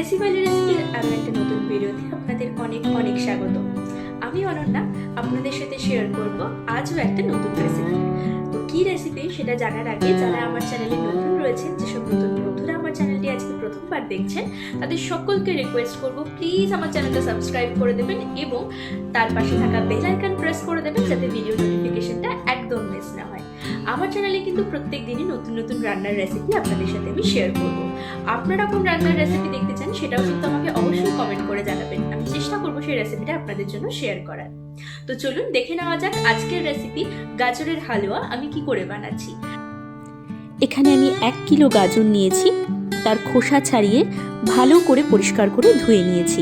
টেসিভালি রেসিপির আরও একটা নতুন ভিডিওতে আপনাদের অনেক অনেক স্বাগত। আমি অনন্যা আপনাদের সাথে শেয়ার করব আজও একটা নতুন রেসিপি। তো কী রেসিপি সেটা জানার আগে যারা আমার চ্যানেলে নতুন রয়েছেন, যেসব নতুন বন্ধুরা আমার চ্যানেলটি আজকে প্রথমবার দেখছেন, তাদের সকলকে রিকোয়েস্ট করব প্লিজ আমার চ্যানেলটা সাবস্ক্রাইব করে দেবেন এবং তার পাশে থাকা বেল আইকন প্রেস করে দেবেন যাতে ভিডিও নোটিফিকেশনটা একদম মিস না হয়। আমার চ্যানেলে কিন্তু প্রত্যেক দিনই নতুন নতুন রান্নার রেসিপি আপনাদের সাথে আমি শেয়ার করব। আপনারা কোন রান্নার রেসিপি দেখতে চান সেটাও কিন্তু আমাকে অবশ্যই কমেন্ট করে জানাবেন। আমি চেষ্টা করব সেই রেসিপিটা আপনাদের জন্য শেয়ার করার। তো চলুন দেখে নেওয়া যাক আজকের রেসিপি গাজরের হালুয়া আমি কি করে বানাচ্ছি। এখানে আমি 1 কিলো গাজর নিয়েছি, তার খোসা ছাড়িয়ে ভালো করে পরিষ্কার করে ধুয়ে নিয়েছি।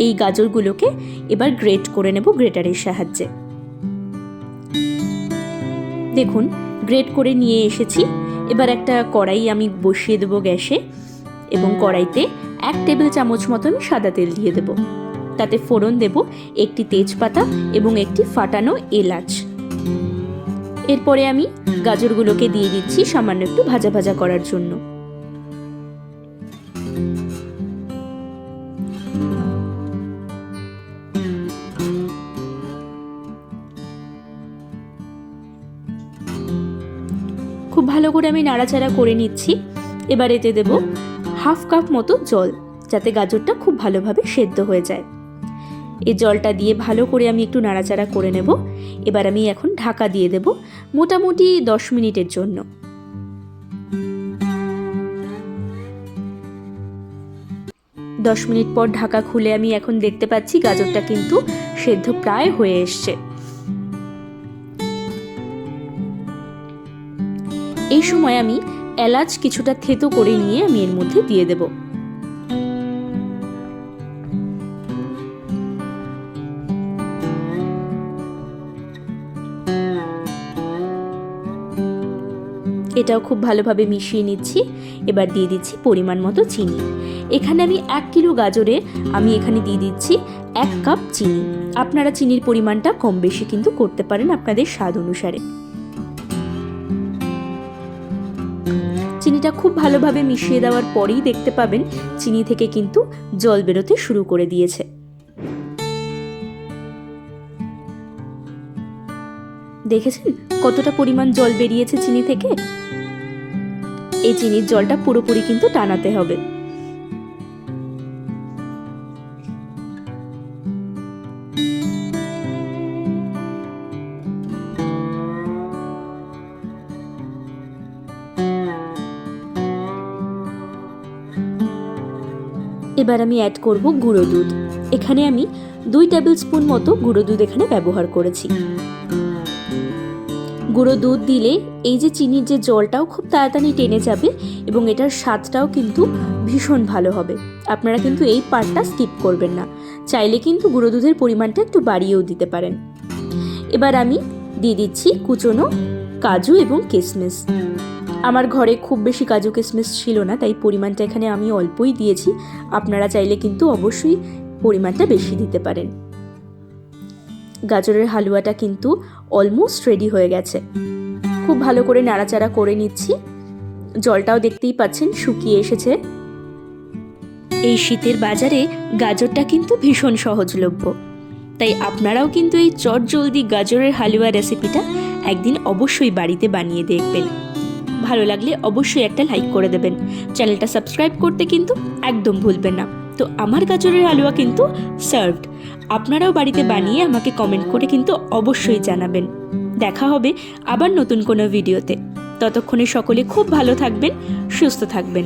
এই গাজরগুলোকে এবার গ্রেট করে নেব গ্রেটারের সাহায্যে। দেখুন গ্রেট করে নিয়ে এসেছি। এবার একটা কড়াই আমি বসিয়ে দেবো গ্যাসে এবং কড়াইতে 1 টেবিল চামচ মতো আমি সাদা তেল দিয়ে দেব। তাতে ফোড়ন দেব একটি তেজপাতা এবং একটি ফাটানো এলাচ। এরপরে আমি গাজরগুলোকে দিয়ে দিচ্ছি সামান্য একটু ভাজা ভাজা করার জন্য। খুব ভালো করে আমি নাড়াচাড়া করে নিচ্ছি। এবার এতে দেব 1/2 কাপ মতো জল, যাতে গাজরটা খুব ভালোভাবে সেদ্ধ হয়ে যায়। এই জলটা দিয়ে ভালো করে আমি একটু নাড়াচাড়া করে নেব। এবার আমি এখন ঢাকা দিয়ে দেব মোটামুটি 10 মিনিটের জন্য। দশ মিনিট পর ঢাকা খুলে আমি এখন দেখতে পাচ্ছি গাজরটা কিন্তু সেদ্ধ প্রায় হয়ে এসছে। এই সময় আমি এলাচ কিছুটা থেতো করে নিয়ে আমি এর মধ্যে দিয়ে দেব। এটাও খুব ভালোভাবে মিশিয়ে নিচ্ছি। এবার দিয়ে দিচ্ছি পরিমাণ মতো চিনি। এখানে আমি 1 কিলো গাজরে আমি এখানে দিয়ে দিচ্ছি 1 কাপ চিনি। আপনারা চিনির পরিমাণটা কম বেশি কিন্তু করতে পারেন আপনাদের স্বাদ অনুসারে। চিনিটা খুব ভালোভাবে মিশিয়ে দেওয়ার পরেই দেখতে পাবেন চিনি থেকে কিন্তু জল বেরোতে শুরু করে দিয়েছে। দেখেছেন কতটা পরিমাণ জল বেরিয়েছে চিনি থেকে? এই চিনির জলটা পুরোপুরি কিন্তু টানাতে হবে। এবার আমি অ্যাড করব গুঁড়ো দুধ। এখানে আমি 2 টেবিল স্পুন মতো গুঁড়ো দুধ এখানে ব্যবহার করেছি। গুঁড়ো দুধ দিলে এই যে চিনির যে জলটাও খুব তাড়াতাড়ি টেনে যাবে এবং এটার স্বাদটাও কিন্তু ভীষণ ভালো হবে। আপনারা কিন্তু এই পার্টটা স্কিপ করবেন না। চাইলে কিন্তু গুঁড়ো দুধের পরিমাণটা একটু বাড়িয়েও দিতে পারেন। এবার আমি দিয়ে দিচ্ছি কুচনো কাজু এবং কিশমিশ। আমার ঘরে খুব বেশি কাজু কিশমিশ ছিল না, তাই পরিমাণটা এখানে আমি অল্পই দিয়েছি। আপনারা চাইলে কিন্তু অবশ্যই পরিমাণটা বেশি দিতে পারেন। গাজরের হালুয়াটা কিন্তু অলমোস্ট রেডি হয়ে গেছে। খুব ভালো করে নাড়াচাড়া করে নিচ্ছি। জলটাও দেখতেই পাচ্ছেন শুকিয়ে এসেছে। এই শীতের বাজারে গাজরটা কিন্তু ভীষণ সহজলভ্য, তাই আপনারাও কিন্তু এই চটজলদি গাজরের হালুয়া রেসিপিটা একদিন অবশ্যই বাড়িতে বানিয়ে দেখবেন। ভালো লাগলে অবশ্যই একটা লাইক করে দেবেন। চ্যানেলটা সাবস্ক্রাইব করতে কিন্তু একদম ভুলবেন না। তো আমার গাজরের হালুয়া কিন্তু সার্ভড। আপনারাও বাড়িতে বানিয়ে আমাকে কমেন্ট করে কিন্তু অবশ্যই জানাবেন। দেখা হবে আবার নতুন কোনো ভিডিওতে। ততক্ষণে সকলে খুব ভালো থাকবেন, সুস্থ থাকবেন।